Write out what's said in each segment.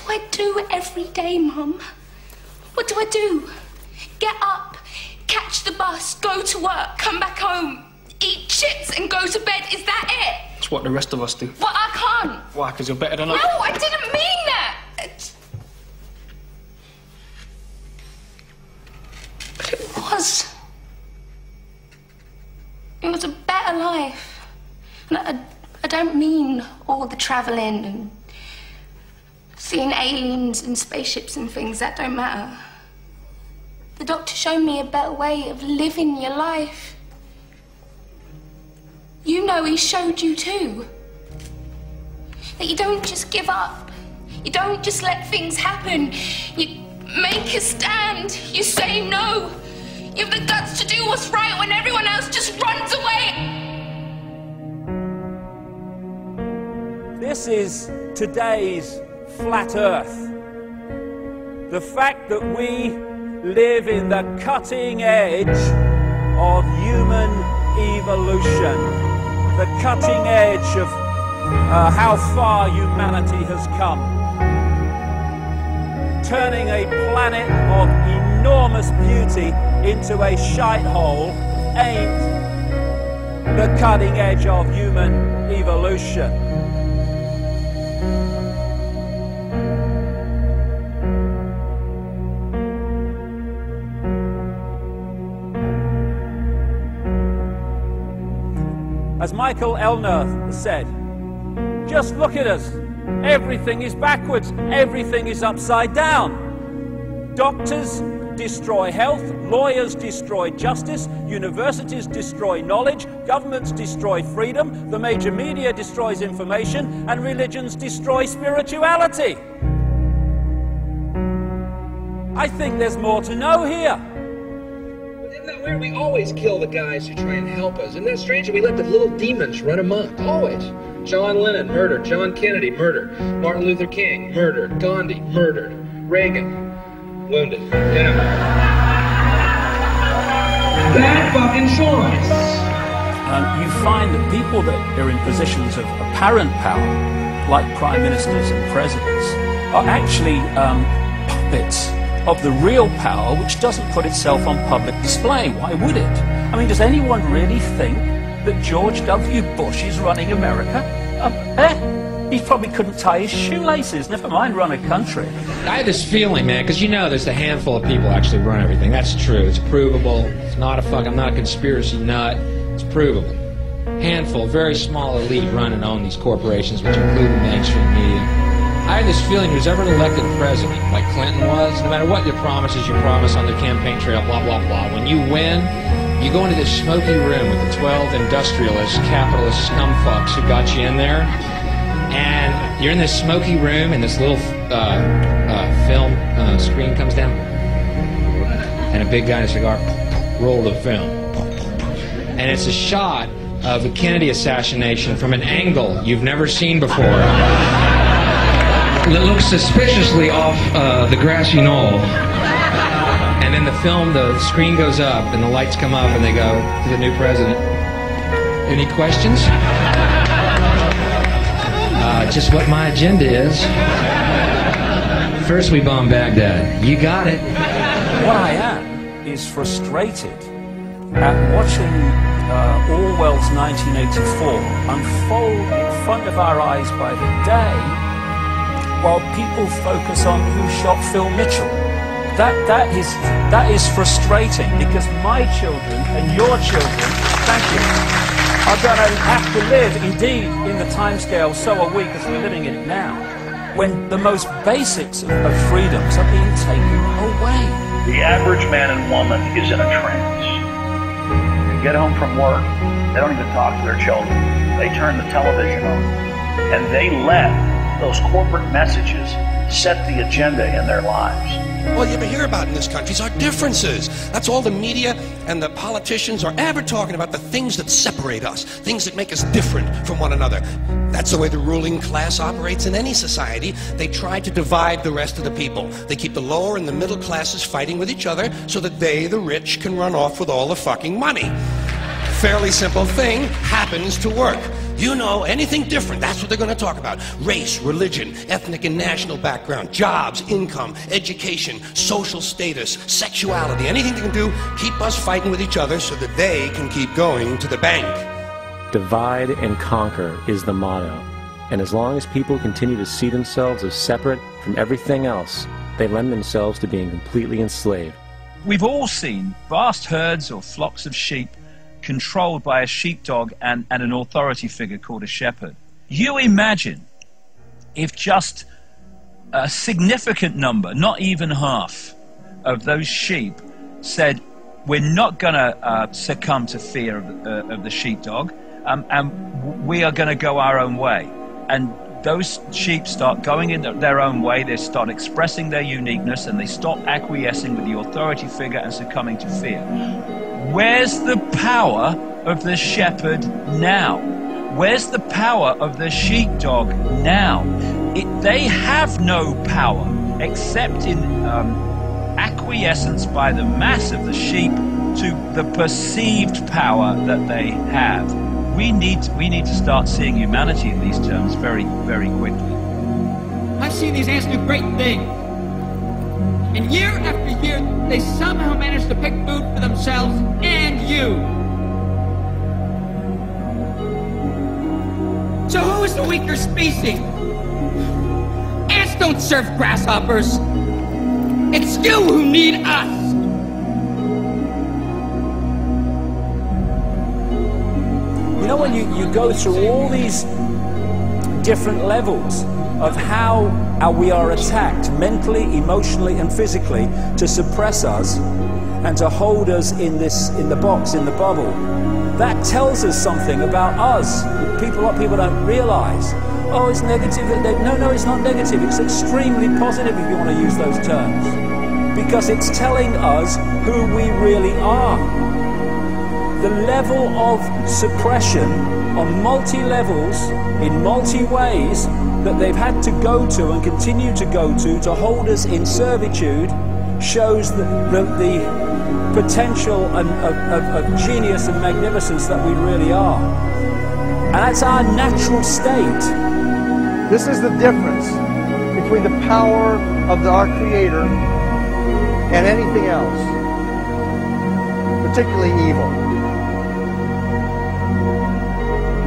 I do every day, Mum? What do I do? Get up, catch the bus, go to work, come back home, eat chips and go to bed. Is that it? It's what the rest of us do. But I can't. Why? Because you're better than us? No, I didn't mean that. But it was. It was a better life. And I don't mean all the travelling and seeing aliens and spaceships and things. That don't matter. The doctor showed me a better way of living your life. You know he showed you too. That you don't just give up. You don't just let things happen. You make a stand. You say no. You have the guts to do what's right when everyone else just runs away. This is today's flat Earth. The fact that we live in the cutting edge of human evolution. The cutting edge of how far humanity has come. Turning a planet of enormous beauty into a shithole ain't the cutting edge of human evolution. As Michael Elner said, just look at us. Everything is backwards. Everything is upside down. Doctors destroy health, lawyers destroy justice, universities destroy knowledge, governments destroy freedom, the major media destroys information, and religions destroy spirituality. I think there's more to know here. Isn't that weird? We always kill the guys who try and help us. Isn't that strange that we let the little demons run amok? Always. John Lennon, murdered. John Kennedy, murdered. Martin Luther King, murdered. Gandhi, murdered. Reagan, wounded. You know. Bad fucking choice. You find that people that are in positions of apparent power, like prime ministers and presidents, are actually puppets of the real power, which doesn't put itself on public display. Why would it? I mean, does anyone really think that George W. Bush is running America? He probably couldn't tie his shoelaces, never mind run a country. I had this feeling, man, because you know there's a handful of people actually run everything. That's true. It's provable. It's not I'm not a conspiracy nut. It's provable. Handful, very small elite run and own these corporations, which include the mainstream media. I had this feeling who's ever elected president, like Clinton was, no matter what your promises you promise on the campaign trail, blah, blah, blah, when you win, you go into this smoky room with the 12 industrialist, capitalist scumfucks who got you in there, and you're in this smoky room, and this little film screen comes down, and a big guy in a cigar, roll the film. And it's a shot of the Kennedy assassination from an angle you've never seen before. It looks suspiciously off the grassy knoll. And then the screen goes up, and the lights come up, and they go to the new president. Any questions? Just what my agenda is. First we bomb Baghdad. You got it. What I am is frustrated at watching Orwell's 1984 unfold in front of our eyes by the day, while people focus on who shot Phil Mitchell. That is frustrating, because my children and your children, thank you, are going to have to live, indeed, in the timescale so are we, because we're living in it now, when the most basics of freedoms are being taken away. The average man and woman is in a trance. They get home from work, they don't even talk to their children. They turn the television on, and they let those corporate messages set the agenda in their lives. All you ever hear about in this country is our differences. That's all the media and the politicians are ever talking about, the things that separate us, things that make us different from one another. That's the way the ruling class operates in any society. They try to divide the rest of the people. They keep the lower and the middle classes fighting with each other so that they, the rich, can run off with all the fucking money. fairly simple thing happens to work. You know, anything different, that's what they're going to talk about. Race, religion, ethnic and national background, jobs, income, education, social status, sexuality, anything they can do, keep us fighting with each other so that they can keep going to the bank. Divide and conquer is the motto. And as long as people continue to see themselves as separate from everything else, they lend themselves to being completely enslaved. We've all seen vast herds or flocks of sheep controlled by a sheepdog and an authority figure called a shepherd. You imagine if just a significant number, not even half, of those sheep said, we're not going to succumb to fear of the sheepdog, and we are going to go our own way. And those sheep start going in their own way, they start expressing their uniqueness, and they stop acquiescing with the authority figure and succumbing to fear. Where's the power of the shepherd now? Where's the power of the sheepdog now? They have no power except in acquiescence by the mass of the sheep to the perceived power that they have. We need to start seeing humanity in these terms very, very quickly. I've seen these ants do great things. And year after year, they somehow manage to pick food for themselves and you. So who is the weaker species? Ants don't serve grasshoppers. It's you who need us. You know, when you go through all these different levels of how we are attacked mentally, emotionally and physically to suppress us and to hold us in the box, in the bubble, that tells us something about us. What people don't realize. Oh, it's negative. No, it's not negative. It's extremely positive if you want to use those terms, because it's telling us who we really are. The level of suppression on multi-levels, in multi-ways, that they've had to go to and continue to go to hold us in servitude shows the potential of genius and magnificence that we really are. And that's our natural state. This is the difference between the power of our Creator and anything else, particularly evil.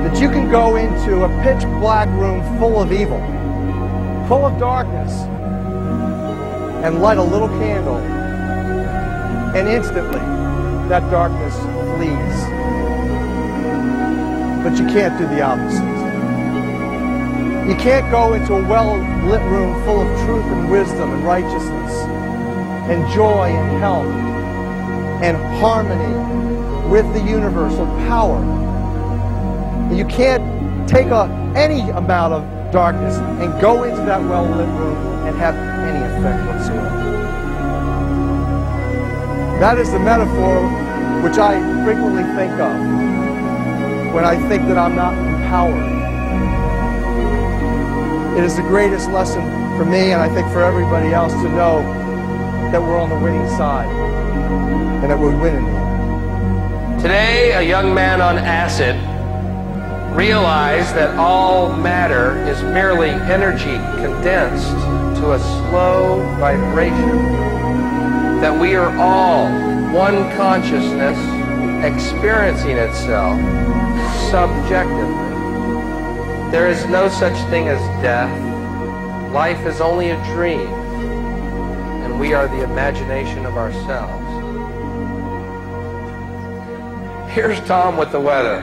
That you can go into a pitch black room full of evil, full of darkness, and light a little candle, and instantly that darkness flees. But you can't do the opposite. You can't go into a well-lit room full of truth and wisdom and righteousness and joy and health and harmony with the universal power. You can't take any amount of darkness and go into that well-lit room and have any effect whatsoever. That is the metaphor which I frequently think of when I think that I'm not empowered. It is the greatest lesson for me, and I think for everybody else, to know that we're on the winning side and that we're winning. Today, a young man on acid realized that all matter is merely energy condensed to a slow vibration, that we are all one consciousness experiencing itself subjectively. There is no such thing as death. Life is only a dream, and we are the imagination of ourselves. Here's Tom with the weather.